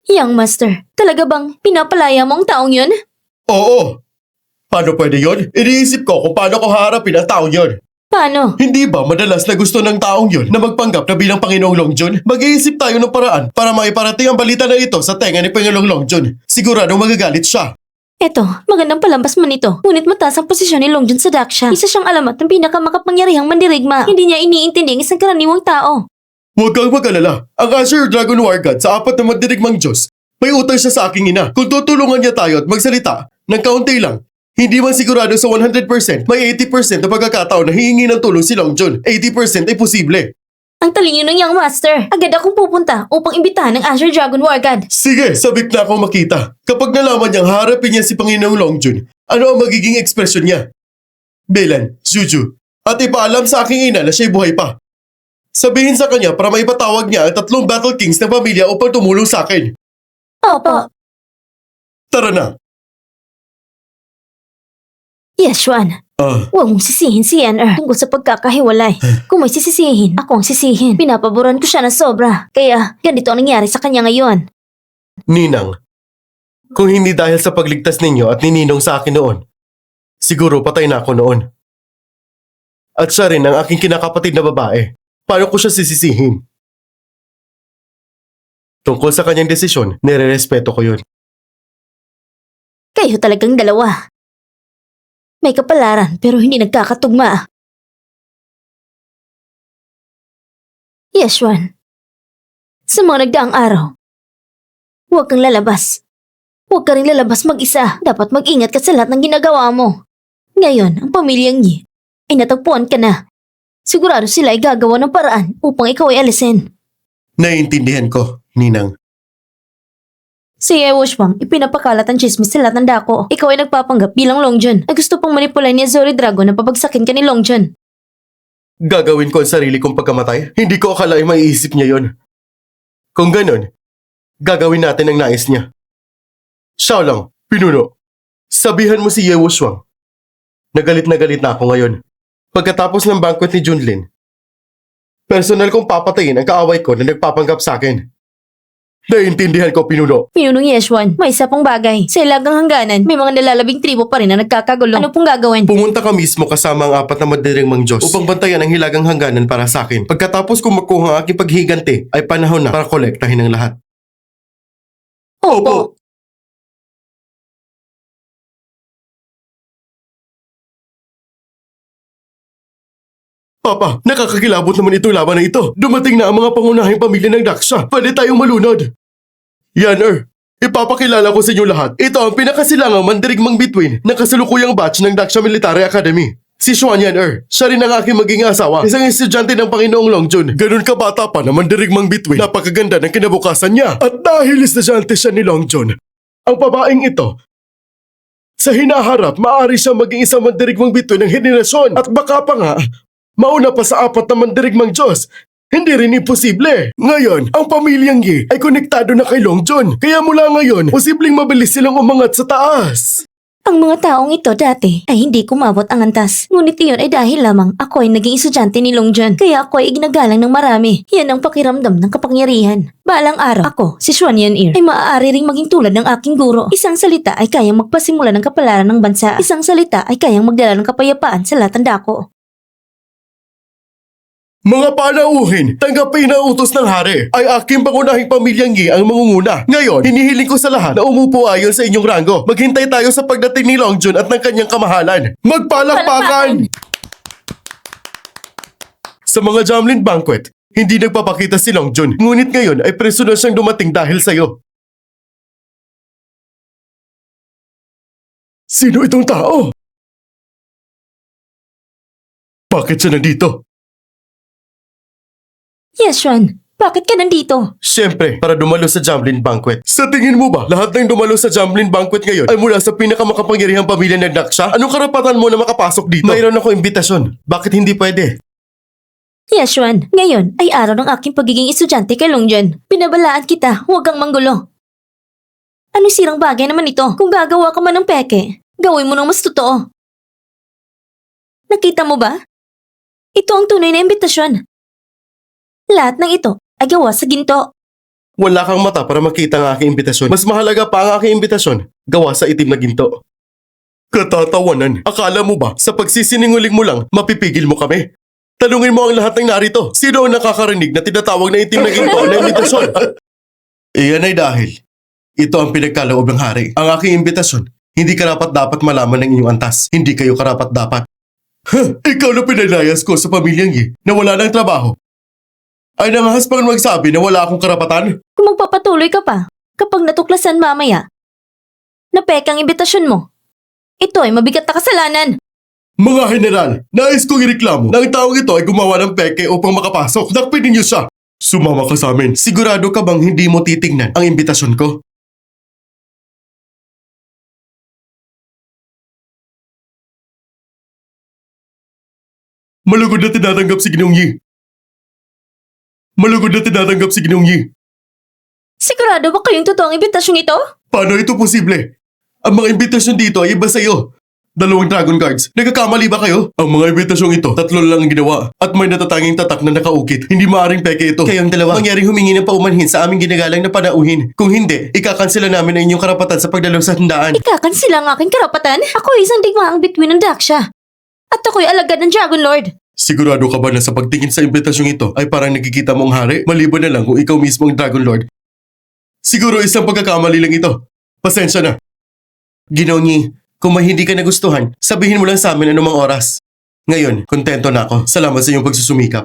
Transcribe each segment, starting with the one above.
Young Master, talaga bang pinapalaya mo ang taong yun? Oo. Paano pwede yon? Iniisip ko kung paano ko haharapin ang taong yon. Paano? Hindi ba madalas na gusto ng taong yon na magpanggap na bilang Panginoong Longjun? Mag-iisip tayo ng paraan para maiparating ang balita na ito sa tenga ni Panginoong Longjun. Siguradong magagalit siya. Eto, magandang palambas man ito. Ngunit mataas ang posisyon ni Longjun sa Daksha. Isa siyang alamat ng pinakamakapangyarihang mandirigma. Hindi niya iniintindi ang isang karaniwang tao. Huwag kang mag-alala. Ang Azure Dragon War God sa apat na mandirigmang Diyos, may utang siya sa aking ina. Kung tutulungan niya tayo at magsalita ng kaunti lang, hindi man sigurado sa 100%, may 80% na pagkakataon na hihingi ng tulong si Longjun. 80% ay posible. Ang talino ng Young Master. Agad akong pupunta upang imbitahan ng Azure Dragon War God. Sige, sabik na akong makita. Kapag nalaman niyang harapin niya si Panginoong Longjun, ano ang magiging ekspresyon niya? Belan, Juju, at ipaalam sa aking ina na siya'y buhay pa. Sabihin sa kanya para maipatawag niya ang 3 Battle Kings ng pamilya upang tumulong sa akin. Opo. Tara na. Yeshwan, huwag mong sisihin si Yen'er tungkol sa pagkakahiwalay. Kung may sisisihin, ako ang sisihin. Pinapaboran ko siya ng sobra. Kaya, ganito ang nangyari sa kanya ngayon. Ninang, kung hindi dahil sa pagligtas ninyo at nininong sa akin noon, siguro patay na ako noon. At siya rin ang aking kinakapatid na babae. Paano ko siya sisisihin? Tungkol sa kanyang desisyon, nire-respeto ko yun. Kayo talagang dalawa. May kapalaran pero hindi nagkakatugma. Yeshwan, sa mga nagdaang araw, huwag kang lalabas. Huwag ka rin lalabas mag-isa. Dapat mag-ingat ka sa lahat ng ginagawa mo. Ngayon, ang pamilyang Yi ay natagpuan ka na. Sigurado sila ay gagawa ng paraan upang ikaw ay alisin. Naiintindihan ko, Ninang. Si Yewoshwang, ipinapakalat ang chismis sa lahat ng dako. Ikaw ay nagpapanggap bilang Longjun ay gusto pang manipulay ni Azori Dragon na pabagsakin ka ni Longjun. Gagawin ko ang sarili kong pagkamatay? Hindi ko akalain maiisip niya yon. Kung ganun, gagawin natin ang nais niya. Xiaolong, pinuno, sabihan mo si Ye Wuxuang. Nagalit na ako ngayon. Pagkatapos ng banquet ni Junlin, personal kong papatayin ang kaaway ko na nagpapanggap sa akin. Naiintindihan ko, pinuno. Pinunong Yeshwan, may isa pang bagay. Sa ilagang hangganan, may mga nalalabing tribo pa rin na nagkakagulo. Ano pong gagawin? Pumunta ka mismo kasama ang 4 na madiringmang Diyos upang bantayan ang hilagang hangganan para sa akin. Pagkatapos kung makuha ang aking paghiganti, ay panahon na para kolektahin ang lahat. Opo. Papa, nakakakilabot naman itong laban na ito. Dumating na ang mga pangunahing pamilya ng Daksha. Pwede tayong malunod. Yan'er, ipapakilala ko sa inyo lahat. Ito ang pinakasilangang mandirigmang bituin ng kasalukuyang batch ng Daksha Military Academy. Si Xuan Yan'er, siya rin ang aking maging asawa. Isang estudyante ng Panginoong Longjun. Ganun kabata pa na mandirigmang bituin. Napakaganda ng kinabukasan niya. At dahil estudyante siya ni Longjun, ang babaeng ito, sa hinaharap, maaari siya maging isang mandirigmang bituin ng henerasyon. At baka pa nga, mauna pa sa 4 na mandirigmang Diyos. Hindi rin imposible. Ngayon, ang pamilyang Yi ay konektado na kay Longjun. Kaya mula ngayon, posibleng mabilis silang umangat sa taas. Ang mga taong ito dati ay hindi kumabot ang antas. Ngunit iyon ay dahil lamang ako ay naging estudyante ni Longjun. Kaya ako ay iginagalang ng marami. Yan ang pakiramdam ng kapangyarihan. Balang araw, ako, si Xuan Yan'er, ay maaari ring maging tulad ng aking guro. Isang salita ay kayang magpasimula ng kapalaran ng bansa. Isang salita ay kayang magdala ng kapayapaan sa lahat ng dako. Mga panauhin, tanggapin ang utos ng hari. Ay aking pangunahing pamilyang Yi ang mangunguna. Ngayon, hinihiling ko sa lahat na umupo ayon sa inyong rango. Maghintay tayo sa pagdating ni Longjun at ng kanyang kamahalan. Magpalakpakan! Sa mga Jamlin Banquet, hindi nagpapakita si Longjun. Ngunit ngayon ay preso na siyang dumating dahil sa'yo. Sino itong tao? Bakit siya nandito? Yeshwan, bakit ka nandito? Siyempre, para dumalo sa Jamlin Banquet. Sa tingin mo ba, lahat ng dumalo sa Jamlin Banquet ngayon ay mula sa pinakamakapangyarihang pamilya ng Daksha? Anong karapatan mo na makapasok dito? Mayroon ako imbitasyon. Bakit hindi pwede? Yeshwan, ngayon ay araw ng aking pagiging estudyante kay Longjun. Pinabalaan kita, huwag kang manggulo. Ano sirang bagay naman ito? Kung gagawa ka man ng peke, gawin mo ng mas totoo. Nakita mo ba? Ito ang tunay na imbitasyon. Lahat ng ito ay gawa sa ginto. Wala kang mata para makita ang aking imbitasyon. Mas mahalaga pa ang aking imbitasyon, gawa sa itim na ginto. Katatawanan, akala mo ba sa pagsisinungaling mo lang, mapipigil mo kami? Tanungin mo ang lahat ng narito. Sino ang nakakarinig na tinatawag na itim na ginto na imbitasyon? Iyan ay dahil ito ang pinagkaloob ng hari. Ang aking imbitasyon, hindi karapat-dapat malaman ng inyong antas. Hindi kayo karapat-dapat. Ikaw na pinalayas ko sa pamilyang Yi na wala ng trabaho. Ay nangahas pang magsabi na wala akong karapatan? Kung magpapatuloy ka pa, kapag natuklasan mamaya, na peke ang imbitasyon mo, ito ay mabigat na kasalanan. Mga general, nais kong ireklamo na ang taong ito ay gumawa ng peke upang makapasok. Dakpinin niyo siya. Sumama ka sa amin. Sigurado ka bang hindi mo titignan ang imbitasyon ko? Malugod na tinatanggap si Ginoong Yi. Malugod na tinatanggap si Ginoong Yi. Sigurado ba kayong totoong imbitasyon ito? Paano ito posible? Ang mga imbitasyon dito ay iba sa iyo. 2 dragon cards. Nagkakamali ba kayo? Ang mga imbitasyong ito, 3 lang ang ginawa. At may natatanging tatak na nakaukit. Hindi maaaring peke ito. Kayong dalawa, mangyaring humingi ng paumanhin sa aming ginagalang na panauhin. Kung hindi, ikakansela namin ang inyong karapatan sa pagdalaw sa handaan. Ikakansila ang aking karapatan? Ako ay isang digmaang bituin ng Daksha. At ako'y alagad ng Dragon Lord. Sigurado ka ba na sa pagtingin sa imbitasyong ito ay parang nakikita mong hari? Maliban na lang kung ikaw mismo ang Dragon Lord. Siguro isang pagkakamali lang ito. Pasensya na. Ginoong Yi, kung may hindi ka nagustuhan, sabihin mo lang sa amin anumang oras. Ngayon, kontento na ako. Salamat sa iyong pagsusumikap.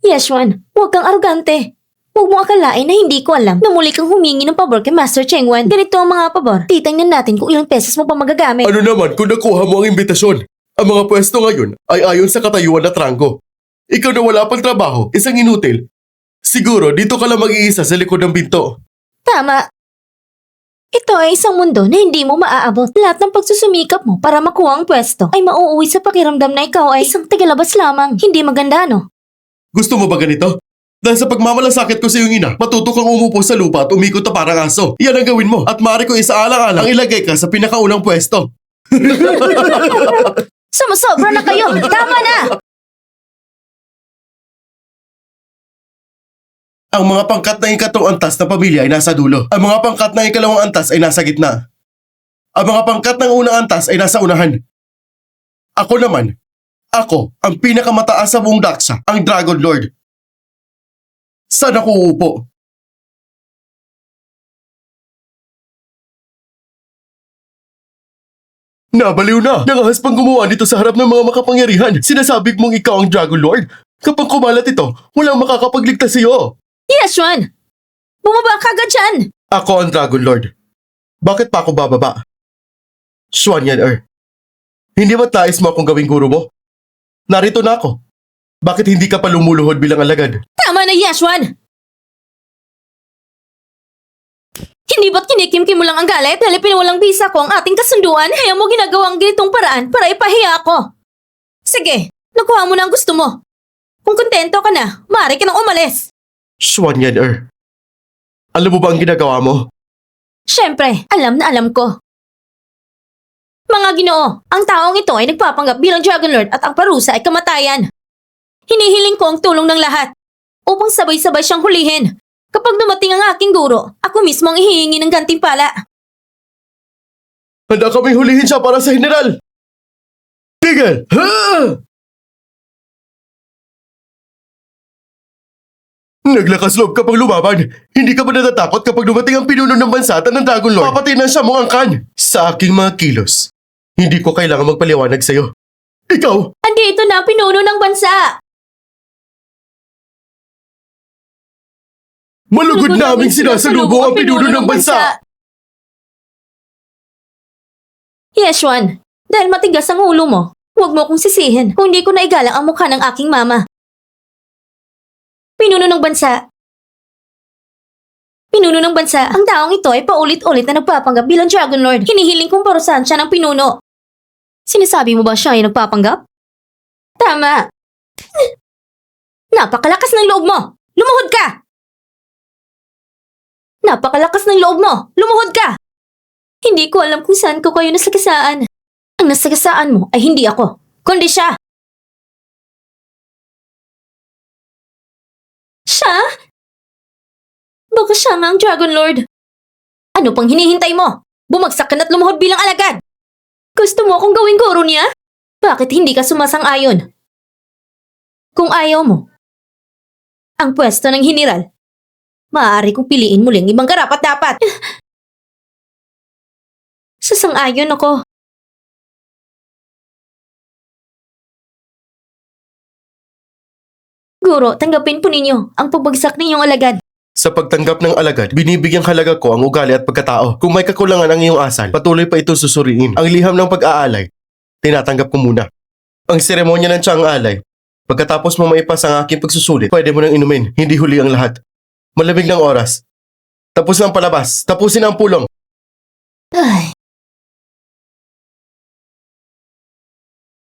Yeshwan, huwag kang arugante. Huwag mo akalain na hindi ko alam na muli kang humingi ng pabor kay Master Chengwan. Ganito ang mga pabor. Titingnan natin kung ilang pesos mo pa magagamit. Ano naman kung nakuha mo ang imbitasyon? Ang mga pwesto ngayon ay ayon sa katayuan na trangko. Ikaw na wala pang trabaho, isang inutil. Siguro dito ka lang mag-iisa sa likod ng pinto. Tama. Ito ay isang mundo na hindi mo maaabot. Lahat ng pagsusumikap mo para makuha ang pwesto ay mauuwi sa pakiramdam na ikaw ay isang tagalabas lamang. Hindi maganda, no? Gusto mo ba ganito? Dahil sa pagmamalasakit ko sa iyong ina, matuto kang umupo sa lupa at umikot na parang aso. Iyan ang gawin mo at maaari ko isaalang-alang ang ilagay ka sa pinakaunang pwesto. Sumusobra na kayo! Tama na! Ang mga pangkat na ikatong antas ng pamilya ay nasa dulo. Ang mga pangkat na ikalawang antas ay nasa gitna. Ang mga pangkat ng unang antas ay nasa unahan. Ako naman, ako ang pinakamataas sa buong Daksha, ang Dragon Lord. Saan ako uupo? Nabaliw na! Nangahas pang gumawa nito sa harap ng mga makapangyarihan. Sinasabing mong ikaw ang Dragon Lord. Kapag kumalat ito, walang makakapagligtas iyo. Yeshwan! Bumaba ka agad dyan! Ako ang Dragon Lord. Bakit pa ako bababa? Xuan Yan hindi ba't nais mo akong gawing guro mo? Narito na ako. Bakit hindi ka pa lumuluhod bilang alagad? Tama na, Yeshwan! Hindi ba't kinikimkim mo lang ang galit dahil pinawalang bisa ko ang ating kasunduan? Kaya mo ginagawang ganitong paraan para ipahiya ako. Sige, nakuha mo na ang gusto mo. Kung kontento ka na, maaari ka nang umalis. Xuan Yan alam mo ba ang ginagawa mo? Siyempre, alam na alam ko. Mga Ginoo, ang taong ito ay nagpapanggap bilang Dragon Lord at ang parusa ay kamatayan. Hinihiling ko ang tulong ng lahat upang sabay-sabay siyang hulihin. Kapag dumating ang aking guro, ako mismo ang hihingi ng gantimpala. Handa kaming hulihin siya para sa general! Tigil! Ha! Naglakas loob kapag lumaban. Hindi ka ba natatakot kapag dumating ang pinuno ng bansa at ng Dragon Lord? Papatinan siya mong angkan. Sa aking mga kilos, hindi ko kailangan magpaliwanag sa'yo. Ikaw! Andito na ang pinuno ng bansa! Malugod naming sinasalubong ang pinuno ng bansa! Yeshwan, dahil matigas ang ulo mo, huwag mo akong sisihin kung hindi ko naigalang ang mukha ng aking mama. Pinuno ng bansa. Pinuno ng bansa, ang taong ito ay paulit-ulit na nagpapanggap bilang Dragon Lord. Hinihiling kong parusahan siya ng pinuno. Sinasabi mo ba siya ay nagpapanggap? Tama. Napakalakas ng loob mo! Lumuhod ka! Napakalakas ng loob mo! Lumuhod ka! Hindi ko alam kung saan ko kayo nasagasaan. Ang nasagasaan mo ay hindi ako, kundi siya. Siya? Siya nga ang Dragon Lord. Ano pang hinihintay mo? Bumagsak ka na't lumuhod bilang alagad. Gusto mo akong gawing guro niya? Bakit hindi ka sumasang-ayon? Kung ayaw mo, ang pwesto ng hiniral, maaari kong piliin muling ibang karapat-dapat. Sasang-ayon ako. Guro, tanggapin po ninyo ang pagbagsak ninyong alagad. Sa pagtanggap ng alagad, binibigyang halaga ko ang ugali at pagkatao. Kung may kakulangan ang iyong asal, patuloy pa ito susuriin. Ang liham ng pag-aalay, tinatanggap ko muna. Ang seremonya ng tiyang alay, pagkatapos mo maipas ang aking pagsusulit, pwede mo nang inumin, hindi huli ang lahat. Malamig ng oras. Tapos na ang palabas, tapusin ang pulong. Ay,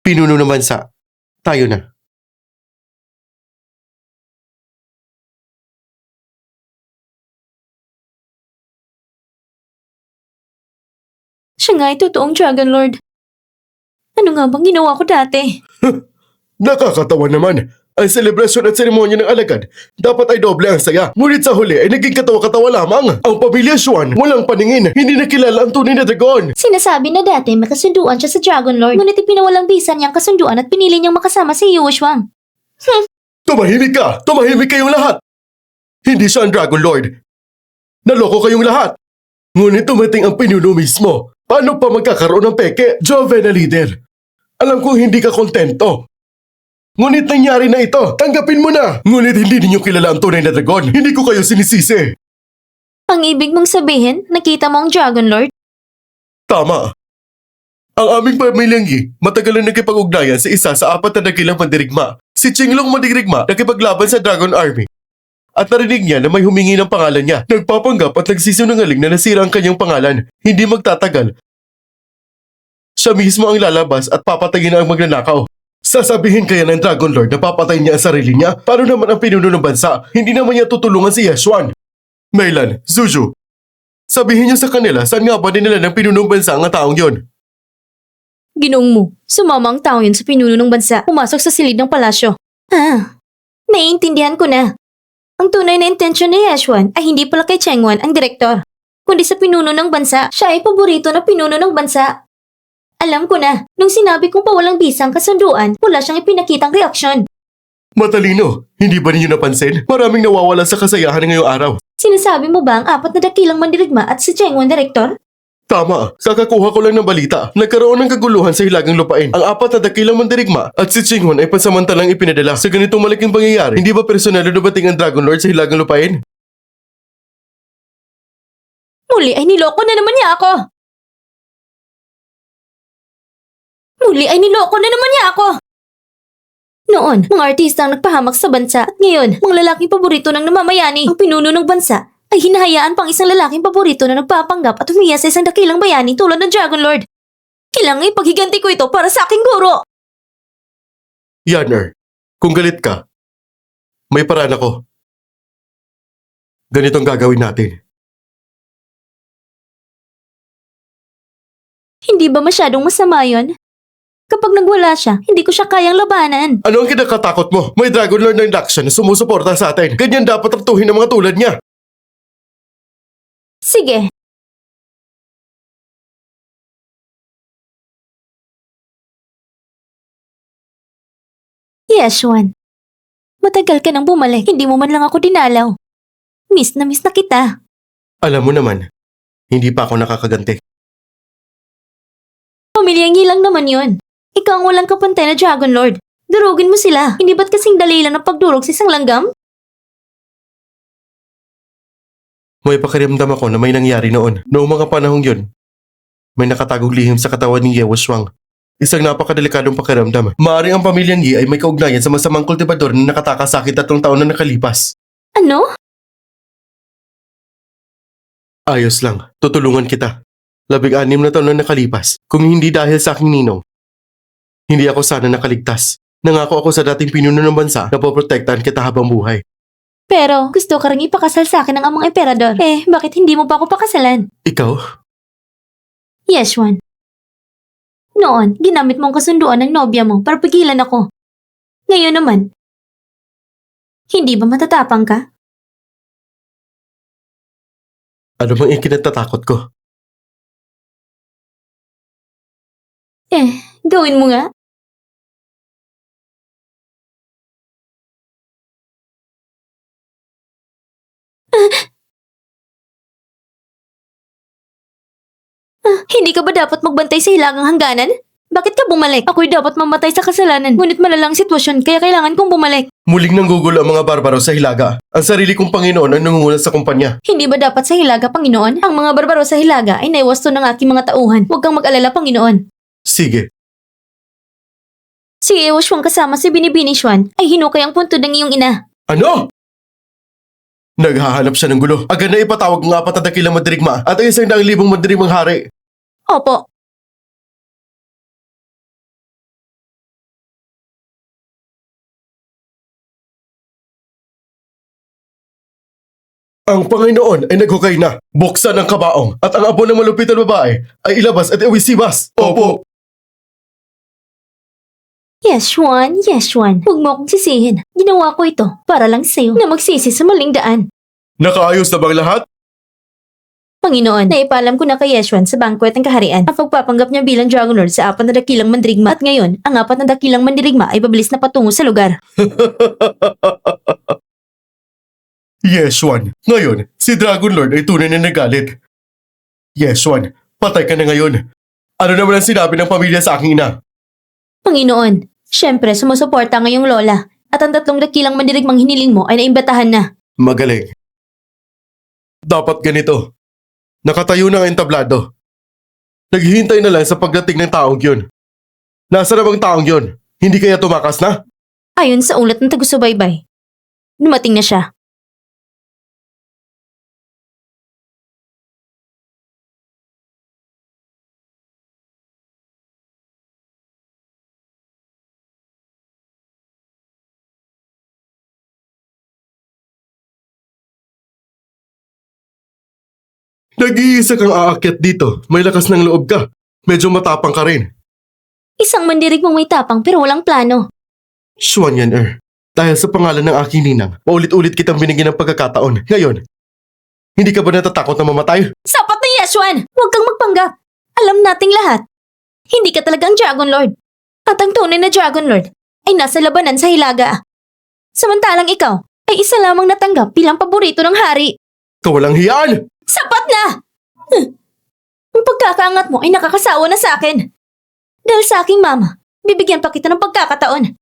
Pinuno ng bansa, tayo na. siya nga ay totoong Dragon Lord. Ano nga bang ginawa ko dati? Nakakatawa naman. Ang selebrasyon at seremonya ng alagad, dapat ay doble ang saya. Ngunit sa huli ay naging katawa-katawa lamang. Ang pamilya Xuan, walang paningin. Hindi nakilala ang tunay na dragon. Sinasabi na dati may kasunduan siya sa Dragon Lord, ngunit ipinawalang bisa niyang kasunduan at pinili niyang makasama si Yuo Shuang. Tumahimik ka! Tumahimik kayong lahat! Hindi siya ang Dragon Lord. Naloko kayong lahat. Ngunit tumating ang pinuno mismo. Paano pa magkakaroon ng peke? Joven na leader. Alam kong hindi ka kontento. Ngunit nangyari na ito. Tanggapin mo na. Ngunit hindi ninyo kilala ang tunay na dragon. Hindi ko kayo sinisisi. Ang ibig mong sabihin, nakita mo ang Dragon Lord? Tama. Ang aming pamilyang Yi, matagal na nakipag-ugnayan sa isa sa 4 na dakilang mandirigma. Si Qinglong Mandirigma nakipaglaban sa Dragon Army. At narinig niya na may humingi ng pangalan niya. Nagpapanggap at nagsisinungaling na nasira ang kanyang pangalan. Hindi magtatagal. Siya mismo ang lalabas at papatayin ang magnanakaw. Sasabihin kaya ng Dragon Lord na papatayin niya ang sarili niya? Paano naman ang pinuno ng bansa? Hindi naman niya tutulungan si Yashuan. Meilan, Zuzu, sabihin niyo sa kanila saan nga ba nila ng pinunong bansa ang taong yon? Ginoong mo, sumama ang tao yun sa pinuno ng bansa, pumasok sa silid ng palasyo. Naiintindihan ko na. Ang tunay na intensyon ni Yashuan ay hindi pala kay Chengwan ang direktor, kundi sa pinuno ng bansa. Siya ay paborito na pinuno ng bansa. Alam ko na, nung sinabi kong pawalang bisang kasunduan, wala siyang ipinakitang reaksyon. Matalino, hindi ba ninyo napansin? Maraming nawawala sa kasayahan ngayong araw. Sinasabi mo ba ang 4 na dakilang mandirigma at si Chengwan direktor? Tama, kakakuha ko lang ng balita. Nagkaroon ng kaguluhan sa Hilagang Lupain. Ang 4 na dakilang mandirigma at si Qinghun ay pansamantalang ipinadala. Sa ganitong malaking pangyayari, hindi ba personal na dumating ang Dragon Lord sa Hilagang Lupain? Muli ay niloko na naman niya ako! Noon, mga artista ang nagpahamak sa bansa at ngayon, mga lalaking paborito ng namamayani. Ang pinuno ng bansa ay hinahayaan pang isang lalaking paborito na nagpapanggap at humiya sa isang dakilang bayani tulad ng Dragon Lord. Kailangan ipaghiganti ko ito para sa aking guro! Yanner, kung galit ka, may paraan ako. Ganitong gagawin natin. Hindi ba masyadong masama yon? Kapag nagwala siya, hindi ko siya kayang labanan. Ano ang kinakatakot mo? May Dragon Lord na induction na sumusuporta sa atin. Ganyan dapat tratuhin ng mga tulad niya. Sige. Yes, Juan. Matagal ka nang bumalik, hindi mo man lang ako dinalaw. Miss na kita. Alam mo naman, hindi pa ako nakakaganti. Pamilyang lang naman yun. Ikaw ang walang kapantay na Dragon Lord. Durugin mo sila. Hindi ba't kasing dali lang ng pagdurog sa isang langgam? May pakiramdam ako na may nangyari noon. Noong mga panahong yun, may nakatagong lihim sa katawan ni Ye Wushwang. Isang napakadelikadong pakiramdam. Maaaring ang pamilyang Yi ay may kaugnayan sa masamang kultibador na nakatakasakit 3 taon na nakalipas. Ano? Ayos lang, tutulungan kita. 16 na taon na nakalipas. Kung hindi dahil sa aking ninong, hindi ako sana nakaligtas. Nangako ako sa dating pinuno ng bansa na poprotektahan kita habang buhay. Pero gusto ka rin ipakasal sa akin ng amang emperador. Bakit hindi mo pa ako pakasalan? Ikaw? Yes, Juan. Noon, ginamit mo ang kasunduan ng nobya mo para pigilan ako. Ngayon naman, hindi ba matatapang ka? Ano bang ikinatatakot ko? Gawin mo nga. Hindi ka ba dapat magbantay sa hilagang hangganan? Bakit ka bumalik? Ako'y dapat mamatay sa kasalanan. Ngunit malalang sitwasyon kaya kailangan kong bumalik. Muling nanggugulo ang mga barbaro sa Hilaga. Ang sarili kong Panginoon ang nangunguna sa kumpanya. Hindi ba dapat sa hilaga, Panginoon? Ang mga barbaro sa hilaga ay naiwasto ng aking mga tauhan. Huwag kang mag-alala, Panginoon. Sige, Si Ewaswang kasama si Binibini Xuan ay hinukay ang puntod ng iyong ina. ano? Naghahanap siya ng gulo. Agad na ipatawag ng 4 na dakilang mandirigma at ang 100,000 mandirigmang hari. Opo. Ang Panginoon ay naghukay na. Buksan ang kabaong at ang abo ng malupit na babae ay ilabas at iwisibas. Opo. Yes, Xuan. Yes, Xuan. Huwag mo akong sisihin. Ginawa ko ito para lang sa'yo na magsisi sa maling daan. Nakaayos na bang lahat? Panginoon, naipalam ko na kay Yeshuan sa bangkwet ng kaharian ang pagpapanggap niya bilang Dragon Lord sa 4 na dakilang mandirigma at ngayon, ang 4 na dakilang mandirigma ay pabilis na patungo sa lugar. Yeshuan, ngayon, si Dragon Lord ay tunay na nagalit. Yeshuan, patay ka na ngayon. Ano naman ang sinabi ng pamilya sa aking ina? Panginoon, syempre sumusuporta ngayong lola at ang 3 dakilang mandirigmang hiniling mo ay naimbatahan na. Magaling. Dapat ganito. Nakatayo na ang entablado. Naghihintay na lang sa pagdating ng taong yun. Nasa na bang taong yun? Hindi kaya tumakas na? Ayon sa ulat ng tagusubaybay, dumating na siya. Nag-iisa kang aakyat dito. May lakas ng loob ka. Medyo matapang ka rin. Isang mandirigmang may tapang pero walang plano. Xuan Yan dahil sa pangalan ng aking ninang, paulit-ulit kitang binigyan ng pagkakataon. Ngayon, hindi ka ba natatakot na mamatay? Sapat na, Yeshuan! Huwag kang magpanggap. Alam nating lahat. Hindi ka talagang Dragon Lord. At ang tunay na Dragon Lord ay nasa labanan sa hilaga. Samantalang ikaw ay isa lamang natanggap bilang paborito ng hari. Kawalang hiyaan! Sapat na! Ang pagkakaangat mo ay nakakasawa na sa akin. Dahil sa aking mama, bibigyan pa kita ng pagkakataon.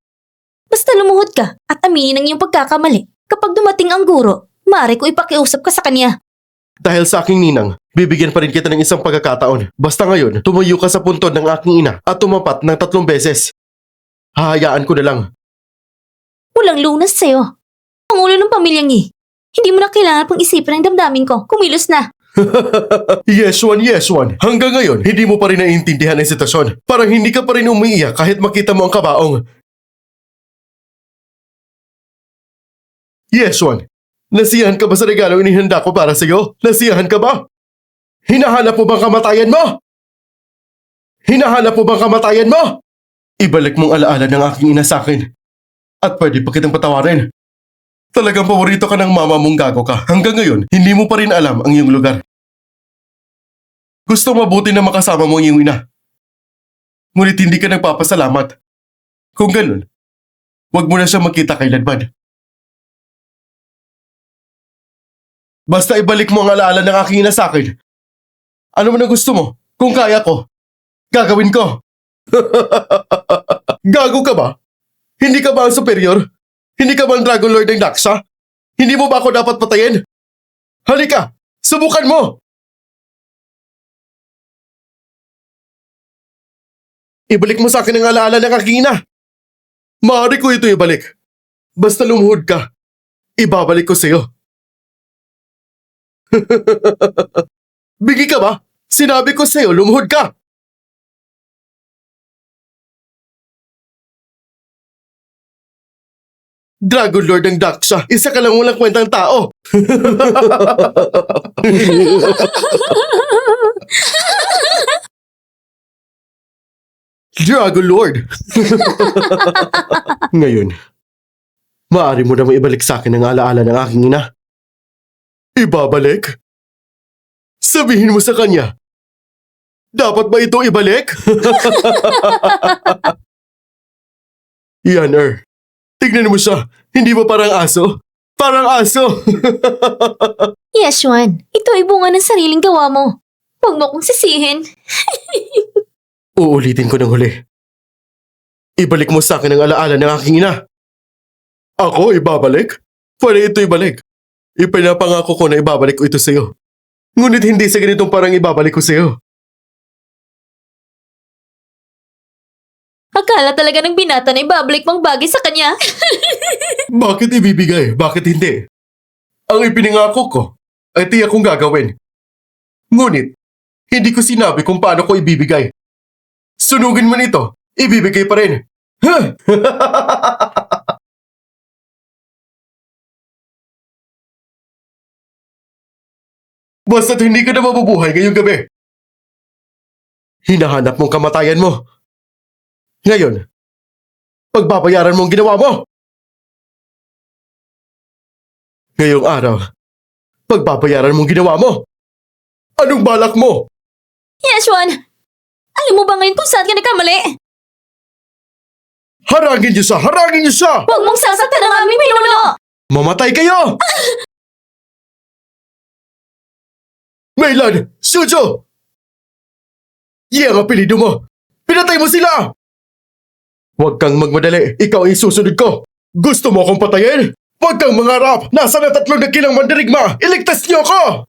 Basta lumuhod ka at aminin ang iyong pagkakamali. Kapag dumating ang guro, maaari ko ipakiusap ka sa kanya. Dahil sa aking ninang, bibigyan pa rin kita ng isang pagkakataon. Basta ngayon, tumayo ka sa puntod ng aking ina at tumapat ng 3 beses. Hahayaan ko na lang. Walang lunas sa'yo. Ang ulo ng pamilyang hindi mo na kailangan pang isipin ang damdamin ko. Kumilos na. Yeshuan. Hanggang ngayon, hindi mo pa rin naiintindihan ang sitwasyon. Parang hindi ka pa rin umiiyak kahit makita mo ang kabaong. Yeshuan, nasiyahan ka ba sa regalong inihanda ko para sa'yo? Nasiyahan ka ba? Hinahanap mo bang kamatayan mo? Hinahanap mo bang kamatayan mo? Ibalik mong alaala ng aking ina sa akin. At pwede pa kitang patawarin. Talagang paborito ka ng mama mong gago ka. Hanggang ngayon, hindi mo pa rin alam ang iyong lugar. Gusto mabuti na makasama mo ang iyong ina. Ngunit hindi ka nagpapasalamat. Kung ganun, huwag mo na siya makita kailanman. Basta ibalik mo ang alaala ng aking ina sa akin. Ano man ang gusto mo? Kung kaya ko, gagawin ko. Gago ka ba? Hindi ka ba ang superior? Hindi ka ba ang Dragon Lord ng Daxa? Hindi mo ba ako dapat patayin? Halika! Subukan mo! Ibalik mo sa akin ang alaala ng aking ina. Maaari ko ito ibalik. Basta lumuhod ka. Ibabalik ko sa'yo. Bigi ka ba? Sinabi ko sa'yo, lumuhod ka! Dragon Lord ng Daxa, isa ka lang walang kwentang tao. Dragon Lord! Ngayon, maaari mo na maibalik sa akin ang alaala ng aking ina. Ibabalik? Sabihin mo sa kanya, dapat ba ito ibalik? Yan, tignan mo siya. Hindi ba parang aso? Parang aso! Yes, Juan. Ito ay bunga ng sariling gawa mo. Huwag mo kong sisihin. Uulitin ko ng huli. Ibalik mo sa akin ang alaala ng aking ina. Ako ibabalik? Pwede ito ibalik. Ipinapangako ko na ibabalik ko ito sa'yo. Ngunit hindi sa ganitong parang ibabalik ko sa'yo. Akala talaga ng binata na ibabalik mong bagay sa kanya. Bakit ibibigay? Bakit hindi? Ang ipinangako ko ay tiyak kong gagawin. Ngunit, hindi ko sinabi kung paano ko ibibigay. Sunugin mo nito, ibibigay pa rin. Huh? Basta't hindi ka na mabubuhay ngayong gabi. Hinahanap mong kamatayan mo. Ngayon, pagbabayaran mo ang ginawa mo. Ngayong araw, pagbabayaran mo ang ginawa mo. Anong balak mo? Yes, Juan. Alam mo ba ngayon kung saan ka nagkamali? Harangin niyo siya! Harangin niyo siya! Huwag mong sasaktan ang aming pinuno! Mamatay kayo! Maylan! Sujo! Yang apelido mo! Pinatay mo sila! Huwag kang magmadali. Ikaw ang isusunod ko. Gusto mo akong patayin? Huwag kang mangarap! Nasa na 3 na kilang mandirigma! Iligtas niyo ako!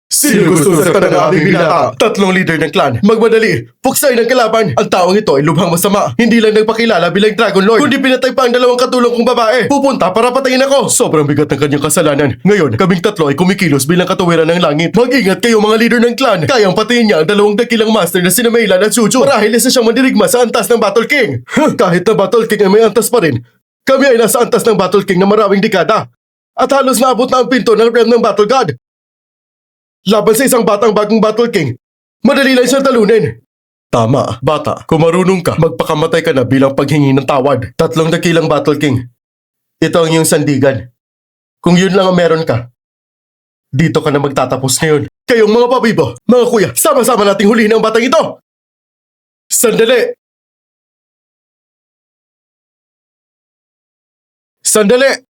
Sino gusto sa ng aming binata? 3 leader ng clan. Magmadali. Puksay ng kalaban. Ang taong ito ay lubhang masama. Hindi lang nagpakilala bilang Dragon Lord, kundi pinatay pa ang 2 katulong kong babae. Pupunta para patayin ako. Sobrang bigat ng kanyang kasalanan. Ngayon, kaming 3 ay kumikilos bilang katuwiran ng langit. Mag-ingat kayo mga leader ng clan. Kayang patayin niya ang 2 dakilang master na sina Maylan at Juju. Marahil isa siyang mandirigma sa antas ng Battle King. Kahit na Battle King ay may antas pa rin, kami ay nasa antas ng Battle King na maraming dekada. At halos naabot na ang pinto ng realm ng Battle God. Laban sa isang batang bagong Battle King, madali lang siyang talunin. Tama, bata. Kung marunong ka, magpakamatay ka na bilang paghingi ng tawad. 3 dakilang Battle King. Ito ang iyong sandigan. Kung yun lang ang meron ka, dito ka na magtatapos ngayon. Kayong mga pabibo, mga kuya, sama-sama nating hulihin ang batang ito! Sandali! Sandali!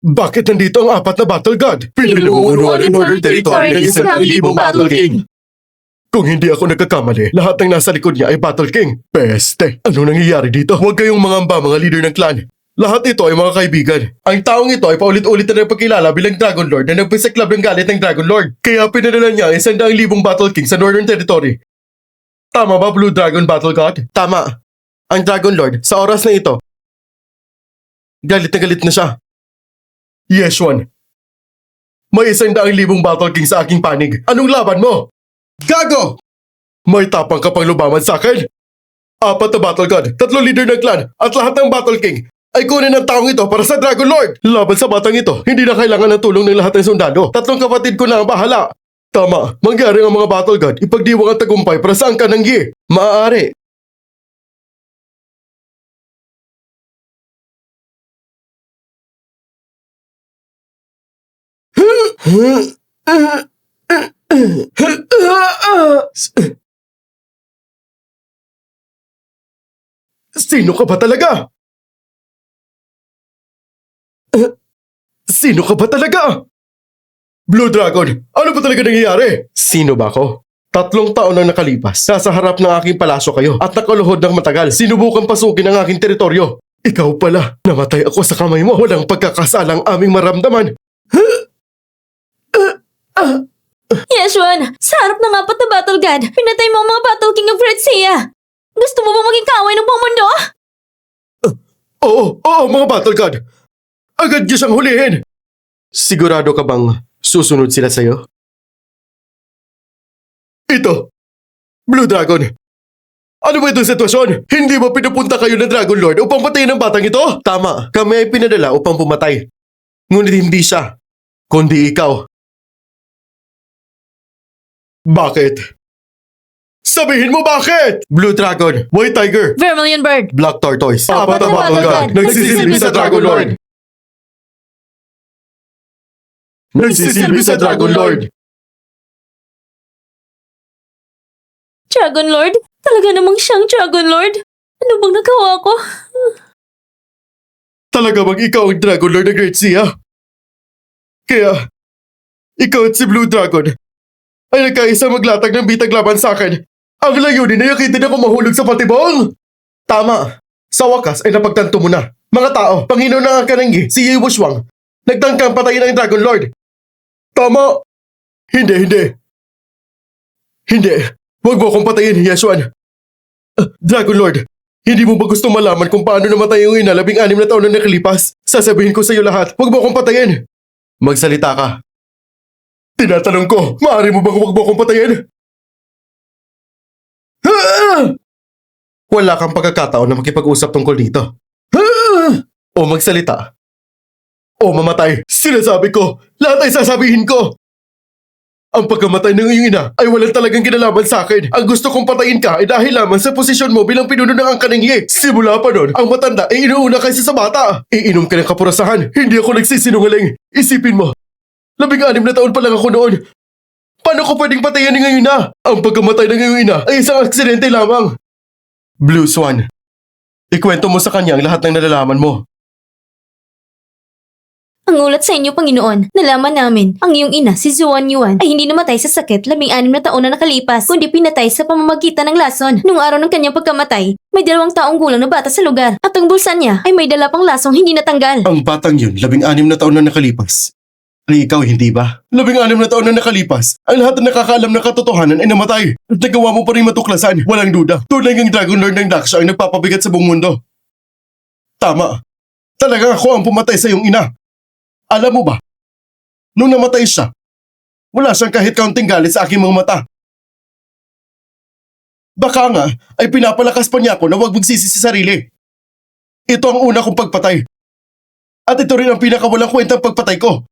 Bakit nandito ang 4 na Battle God? Pinag-uunuan in order territory ng 1,000 Battle King. Kung hindi ako nagkakamali, lahat ng nasa likod niya ay Battle King. Peste! Ano nangyayari dito? Huwag kayong mangamba mga leader ng clan. Lahat ito ay mga kaibigan. Ang taong ito ay paulit-ulit na nagpakilala bilang Dragon Lord na nagpasiklab ng galit ng Dragon Lord. Kaya pinadala niya ang 100,000 Battle King sa Northern Territory. Tama ba, Blue Dragon Battle God? Tama. Ang Dragon Lord, sa oras na ito, galit na siya. Yes, Juan. May 100,000 Battle King sa aking panig. Anong laban mo? Gago! May tapang ka pang lubaman sa akin? 4 na Battle God, 3 leader ng clan, at lahat ng Battle King ay kunin ng taong ito para sa Dragon Lord. Laban sa batang ito, hindi na kailangan ng tulong ng lahat ng sundalo. 3 kapatid ko na ang bahala. Tama, mangyari ang mga Battle God, ipagdiwang ang tagumpay para sa angkan ng Yi. Maaari. Sino ka ba talaga? Sino ka ba talaga? Blue Dragon, ano ba talaga nangyayari? Sino ba ako? 3 taon na nakalipas, nasa harap ng aking palasyo kayo at nakaluhod ng matagal. Sinubukan pasukin ang aking teritoryo. Ikaw pala, namatay ako sa kamay mo. Walang pagkakasalang aming maramdaman. Yes, Juan. Sa harap ng 4 na Battle God, pinatay mo ang mga Battle King of Redsia. Gusto mo ba maging kaaway ng buong mundo? Oo, mga Battle God. Agad niyo siyang hulihin. Sigurado ka bang susunod sila sa'yo? Ito, Blue Dragon. Ano ba itong sitwasyon? Hindi ba pinupunta kayo ng Dragon Lord upang patayin ang batang ito? Tama, kami ay pinadala upang pumatay. Ngunit hindi siya, kundi ikaw. Bakit? Sabihin mo bakit! Blue Dragon, White Tiger, Vermilion Bird. Black Tortoise. Apat na battle god, nagsisilbi sa Dragon Lord. Nagsisilbi sa Dragon Lord. Dragon Lord? Talaga namang siyang Dragon Lord? Ano bang nagawa ko? Talaga bang ikaw ang Dragon Lord ng Great Sea? Kaya, ikaw at si Blue Dragon ay nagkaisa maglatag ng bitag laban sa akin. Ang layunin na yakitin ako mahulog sa patibong! Tama. Sa wakas ay napagtanto mo na. Mga tao, Panginoon ng Kananggi, si Yi Wushwang, nagtangkang patayin ang Dragon Lord. Tama. Hindi. Huwag mo akong patayin, Yashuan. Dragon Lord, hindi mo ba gusto malaman kung paano namatay yung ina 16 na taon na nakalipas? Sasabihin ko sa iyo lahat, huwag mo akong patayin. Magsalita ka. Tinatanong ko, maaari mo bang huwag mo akong patayin? Wala kang pagkakataon na makipag-usap tungkol dito. O magsalita. O mamatay. Sinasabi ko, lahat ay sasabihin ko. Ang pagkamatay ng iyong ina ay walang talagang kinalaman sa akin. Ang gusto kong patayin ka ay dahil lamang sa posisyon mo bilang pinuno ng Angkanangyi. Simula pa nun, ang matanda ay inuuna kaysa sa bata. Iinom ka ng kapurasahan. Hindi ako nagsisinungaling. Isipin mo, 16 na taon pa lang ako noon. Paano ko pwedeng patayin ng iyong ina? Ang pagkamatay ng iyong ina ay isang aksidente lamang. Blue Swan, ikwento mo sa kanya ang lahat ng nalalaman mo. Ang ulat sa inyo, Panginoon, nalaman namin, ang iyong ina, si Zuan Yuan, ay hindi namatay sa sakit 16 na taon na nakalipas, kundi pinatay sa pamamagitan ng lason. Nung araw ng kanyang pagkamatay, may 2 taong gulang na bata sa lugar, at ang bulsa niya ay may dala pang lasong hindi natanggal. Ang batang yun, 16 na taon na nakalipas. Ay ikaw, hindi ba? 16 na taon na nakalipas, ang lahat na nakakaalam ng katotohanan ay namatay. At nagawa mo pa rin matuklasan, walang duda. Tunay ngang Dragon Lord ng Daksha ang nagpapabigat sa buong mundo. Tama. Talagang ako ang pumatay sa iyong ina. Alam mo ba, nung namatay siya, wala siyang kahit kaunting galit sa aking mga mata. Baka nga ay pinapalakas pa niya ako na huwag magsisi sa sarili. Ito ang una kong pagpatay. At ito rin ang pinakawalang kwentang pagpatay ko.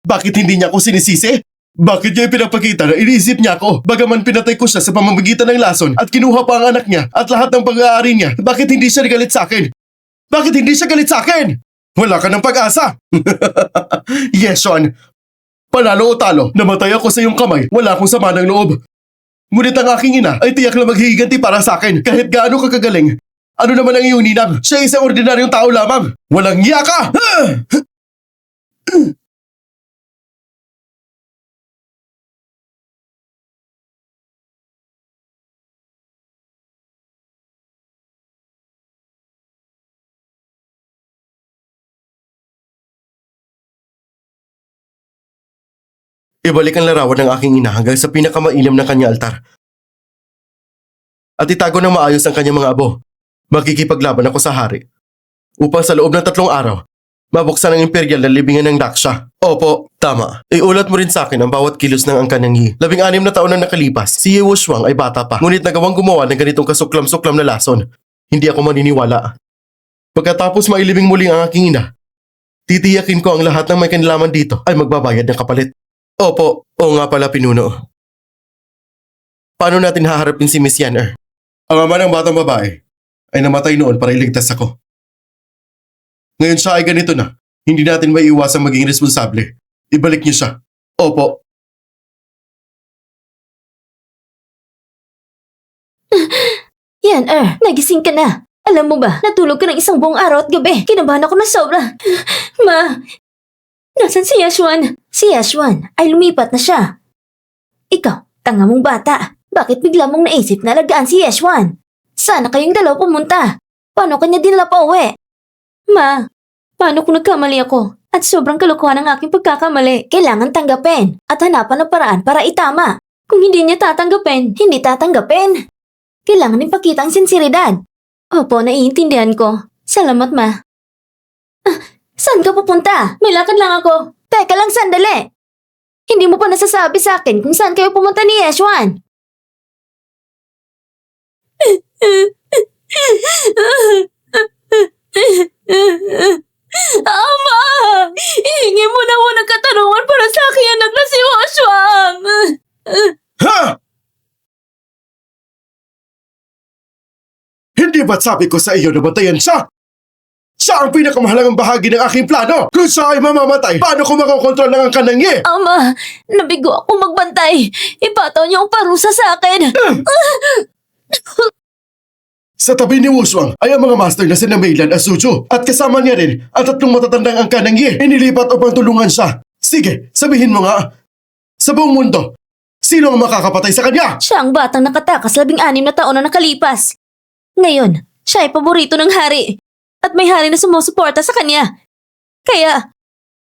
Bakit hindi niya ako sinisisi? Bakit niya pinapakita na iniisip niya ako? Bagaman pinatay ko siya sa pamamagitan ng lason at kinuha pa ang anak niya at lahat ng pag-aari niya, bakit hindi siya galit sa akin? Bakit hindi siya galit sa akin? Wala ka ng pag-asa. Yes, Sean. Panalo o talo, namatay ako sa iyong kamay, wala akong sama ng loob. Ngunit ang aking ina ay tiyak na maghihiganti para sa akin kahit gaano ka kagaling. Ano naman ang iyong ninang? Siya ay isang ordinaryong tao lamang. Walang hiya ka! Ibalik ang larawan ng aking ina hanggang sa pinakamainam ng kanya altar. At itago ng maayos ang kanyang mga abo. Makikipaglaban ako sa hari. Upang sa loob ng 3 araw, mabuksan ang imperial na libingan ng Daksha. Opo, tama. Iulat mo rin sa akin ang bawat kilos ng Angkanangyi. 16 na taon na nakalipas, si Ye Wushwang ay bata pa. Ngunit nagawang gumawa ng ganitong kasuklam-suklam na lason. Hindi ako maniniwala. Pagkatapos mailibing muli ang aking ina, titiyakin ko ang lahat ng may kinalaman dito ay magbabayad ng kapalit. Opo, oo nga pala pinuno. Paano natin haharapin si Miss Yan'er? Ang ama ng batang babae ay namatay noon para iligtas ako. Ngayon siya ay ganito na. Hindi natin may iwasang maging responsable. Ibalik niyo siya. Opo. Yan, nagising ka na. Alam mo ba, natulog ka ng isang buong araw at gabi. Kinabahan ako na sobra. Ma, nasan si Yashuan? Si Yashuan ay lumipat na siya. Ikaw, tanga mong bata. Bakit bigla mong naisip na alagaan si Yashuan? Sana kayong dalawa pumunta. Paano kanya dinala pa uwi? Ma, paano kung nagkamali ako? At sobrang kalokohan ang aking pagkakamali. Kailangan tanggapin at hanapan ng paraan para itama. Kung hindi niya tatanggapin, hindi tatanggapin. Kailangan ipakita ang sinseridad. Opo, naiintindihan ko. Salamat, Ma. Saan ka pupunta? May lakad lang ako. Teka lang sandali. Hindi mo pa nasasabi sa akin kung saan kayo pumunta ni Yashuan. Ama! Ihingi mo na mo ng katarungan para sa aking anak na si Yashuan. Ha! Hindi ba't sabi ko sa iyo na batayan siya? Siya ang pinakamahalagang bahagi ng aking plano. Kung siya ay mamamatay, paano ko makokontrol ng ang kananggi? Ama, nabigo ako magbantay. Ipataw niyo ang parusa sa akin. Sa tabi ni Wushuang ay ang mga master na sina Meilan at Suju at kasama niya rin ang tatlong matatandang ang kananggi. Inilipat upang tulungan siya. Sige, sabihin mo nga. Sa buong mundo, sino ang makakapatay sa kanya? Siya ang batang nakatakas 16 na taon na nakalipas. Ngayon, siya ay paborito ng hari. At may hari na sumusuporta sa kanya. Kaya,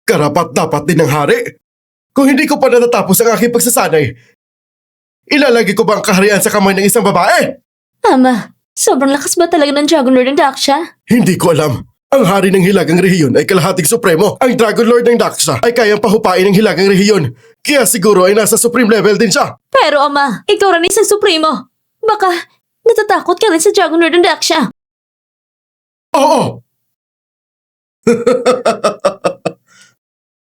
Karapat dapat din ng hari. Kung hindi ko pa natatapos ang aking pagsasanay, ilalagay ko ba ang kaharian sa kamay ng isang babae? Ama, sobrang lakas ba talaga ng Dragon Lord ng Daksha? Hindi ko alam. Ang hari ng Hilagang Rehiyon ay kalahating supremo. Ang Dragon Lord ng Daksha ay kayang pahupain ng Hilagang Rehiyon. Kaya siguro ay nasa supreme level din siya. Pero ama, ikaw rin isang supremo. Baka, natatakot ka rin sa Dragon Lord ng Daksha. Oo!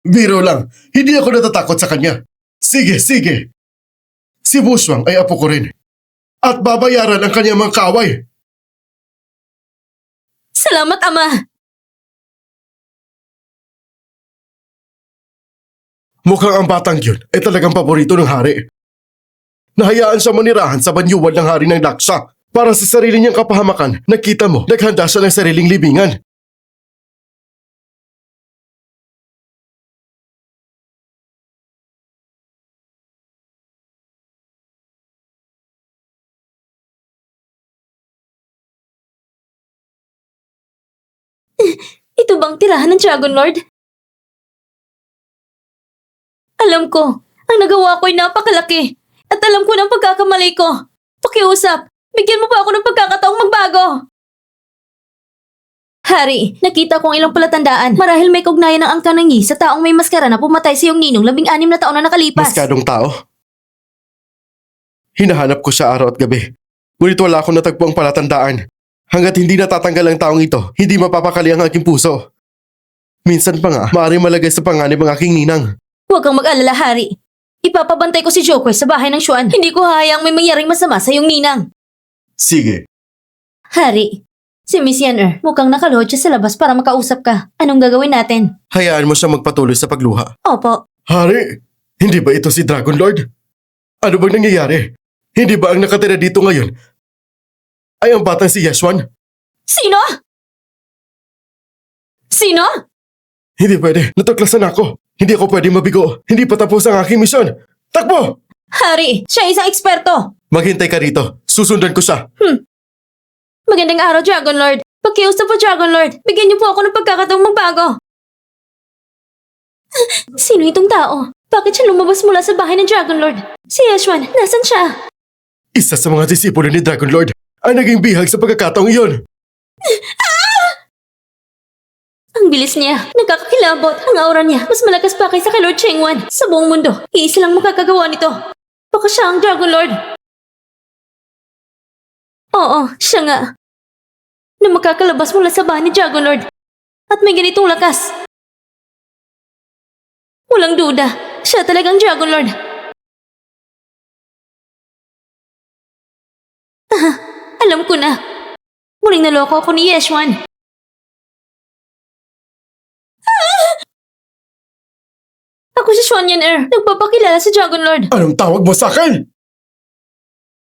Biro lang. Hindi ako natatakot sa kanya. Sige, sige. Si Wushuang ay apo ko rin. At babayaran ang kanyang mga kaaway. Salamat, ama! Mukhang ang batang yun ay talagang paborito ng hari. Nahayaan siya manirahan sa banyuwal ng hari ng Daksha. Para sa sarili niyang kapahamakan, nakita mo, naghanda siya ng sariling libingan. Ito bang tirahan ng Dragon Lord? Alam ko, ang nagawa ko ay napakalaki. At alam ko ng pagkakamali ko. Pakiusap, bigyan mo pa ako ng pagkakataong magbago. Hari, nakita kong ilang palatandaan. Marahil may kugnayan ng angka ng Yi sa taong may maskara na pumatay sa iyong ninong 16 na taon na nakalipas. Maskadong tao? Hinahanap ko siya araw at gabi. Ngunit wala akong natagpuang palatandaan. Hanggat hindi natatanggal ang taong ito, hindi mapapakali ang aking puso. Minsan pa nga, maaaring malagay sa panganib ang aking ninang. Huwag kang mag-alala, Hari. Ipapabantay ko si Joker sa bahay ng Xuan. Hindi ko hahayaang may mangyaring masama sa iyong ninang. Sige, Hari, si Miss Yan'er mukhang nakalohod siya sa labas para makausap ka. Anong gagawin natin? hayaan mo siya magpatuloy sa pagluha. Opo. Hari, hindi ba ito si Dragon Lord? Ano bang nangyayari? Hindi ba ang nakatira dito ngayon ay ang batang si Yeshwan? Sino? Sino? Hindi pwede, natuklasan ako. Hindi ako pwede mabigo. Hindi pa tapos ang aking misyon. Takbo! Hari, siya isang eksperto. Maghintay ka rito. Susundan ko siya. Magandang araw, Dragon Lord. Pakiusap po, Dragon Lord. Bigyan niyo po ako ng pagkakataong magbago. Sino itong tao? Bakit siya lumabas mula sa bahay ng Dragon Lord? Si Yeshwan, nasan siya? Isa sa mga disipulo ni Dragon Lord ang naging bihag sa pagkakataong iyon. Ang bilis niya. Nakakakilabot. Ang aura niya. Mas malakas pa kaysa kay Lord Chengwan. Sa buong mundo, iisa lang makakagawa nito. Baka siya ang Dragon Lord. Oo, siya nga. Na makakalabas mula sa bahay ni Dragon Lord. At may ganitong lakas. Walang duda. Siya talagang Dragon Lord. Alam ko na. Muling naloko ako ni Yeshwan. Ako si Xuan Yan'er. Nagpapakilala sa Dragon Lord. Anong tawag mo sa akin?